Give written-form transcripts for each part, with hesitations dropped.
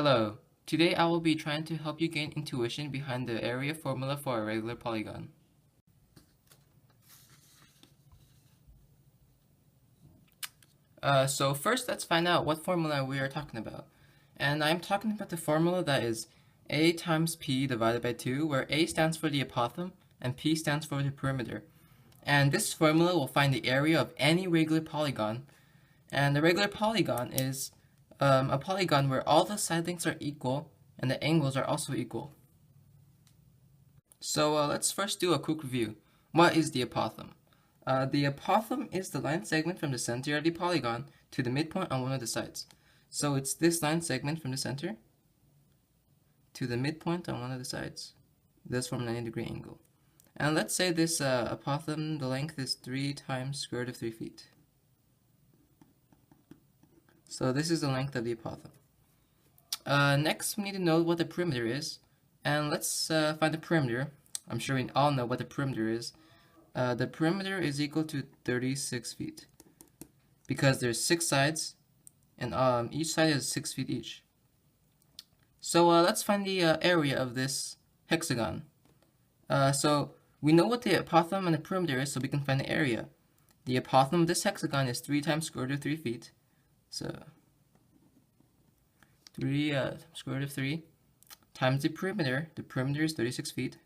Hello, today I will be trying to help you gain intuition behind the area formula for a regular polygon. So first let's find out what formula we are talking about. And I'm talking about the formula that is a times p divided by 2, where a stands for the apothem and p stands for the perimeter. And this formula will find the area of any regular polygon. And the regular polygon is a polygon where all the side lengths are equal and the angles are also equal. So let's first do a quick review. What is the apothem? The apothem is the line segment from the center of the polygon to the midpoint on one of the sides. So it's this line segment from the center to the midpoint on one of the sides. This form a 90-degree angle. And let's say this apothem, the length is 3 times square root of 3 feet. So this is the length of the apothem. Next, we need to know what the perimeter is. And let's find the perimeter. I'm sure we all know what the perimeter is. The perimeter is equal to 36 feet. Because there's 6 sides, and each side is 6 feet each. So let's find the area of this hexagon. So we know what the apothem and the perimeter is, so we can find the area. The apothem of this hexagon is 3 times square root of 3 feet. So 3 square root of 3 times the perimeter. The perimeter is 36 feet.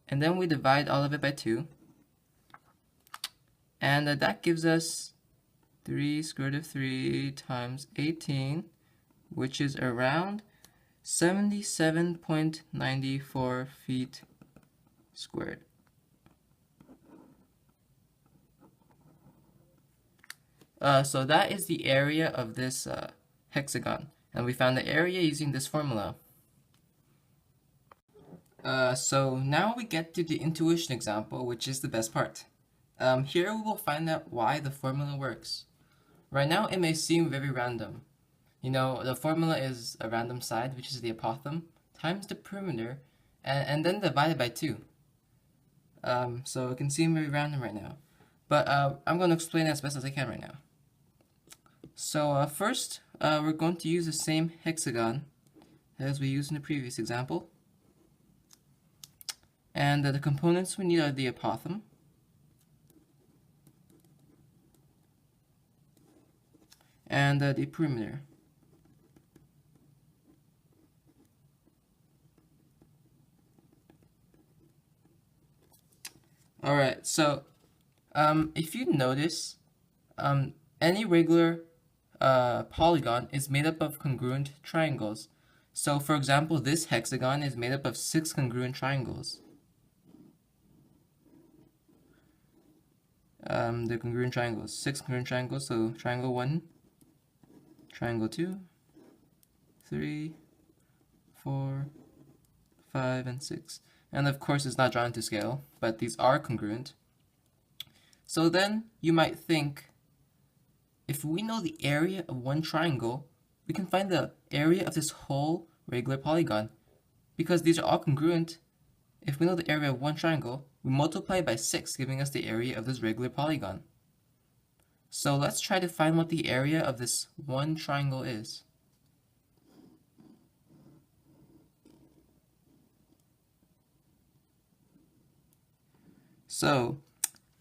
And then we divide all of it by 2. And that gives us 3 square root of 3 times 18, which is around 77.94 feet squared. So that is the area of this hexagon. And we found the area using this formula. So now we get to the intuition example, which is the best part. Here we will find out why the formula works. Right now it may seem very random. You know, the formula is a random side, which is the apothem, times the perimeter, and then divided by 2. So it can seem very random right now. But I'm going to explain it as best as I can right now. So first, we're going to use the same hexagon as we used in the previous example. And the components we need are the apothem, and the perimeter. Alright, so if you notice, any regular polygon is made up of congruent triangles. So for example, this hexagon is made up of 6 congruent triangles. The congruent triangles, 6 congruent triangles, so triangle 1, triangle 2, 3, 4, 5, and 6. And of course it's not drawn to scale, but these are congruent. So then you might think, if we know the area of one triangle, we can find the area of this whole regular polygon. Because these are all congruent, if we know the area of one triangle, we multiply by 6, giving us the area of this regular polygon. So let's try to find what the area of this one triangle is. So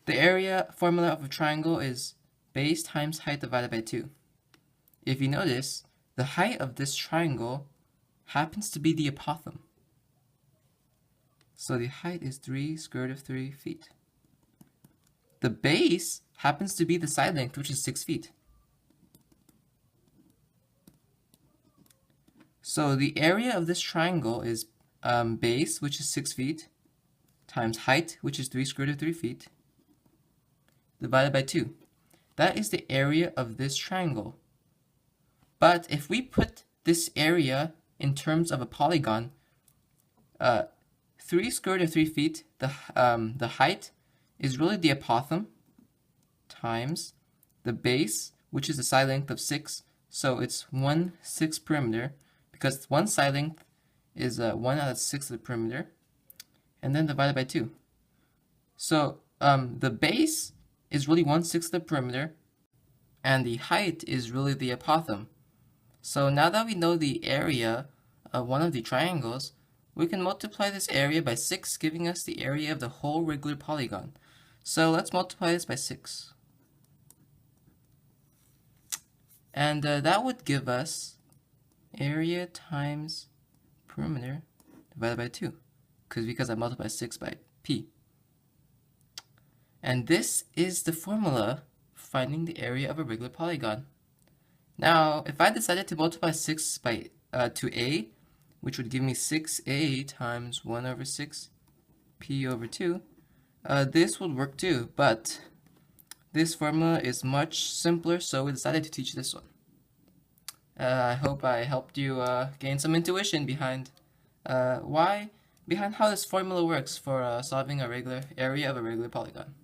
the area formula of a triangle is base times height divided by 2. If you notice, the height of this triangle happens to be the apothem. So the height is 3 square root of 3 feet. The base happens to be the side length, which is 6 feet. So the area of this triangle is base, which is 6 feet, times height, which is 3 square root of 3 feet, divided by 2. That is the area of this triangle. But if we put this area in terms of a polygon, 3 square root of 3 feet, the height is really the apothem, times the base, which is the side length of 6, so it's 1/6 perimeter, because one side length is 1 out of 6 of the perimeter, and then divided by 2. So the base is really 1/6 of the perimeter, and the height is really the apothem. So now that we know the area of one of the triangles, we can multiply this area by 6, giving us the area of the whole regular polygon. So let's multiply this by 6. And that would give us area times perimeter divided by 2, because I multiplied 6 by p. And this is the formula for finding the area of a regular polygon. Now, if I decided to multiply 6 by to a, which would give me 6a times 1 over 6 p over 2, this would work too, but this formula is much simpler, so we decided to teach this one. I hope I helped you gain some intuition behind how this formula works for solving a regular area of a regular polygon.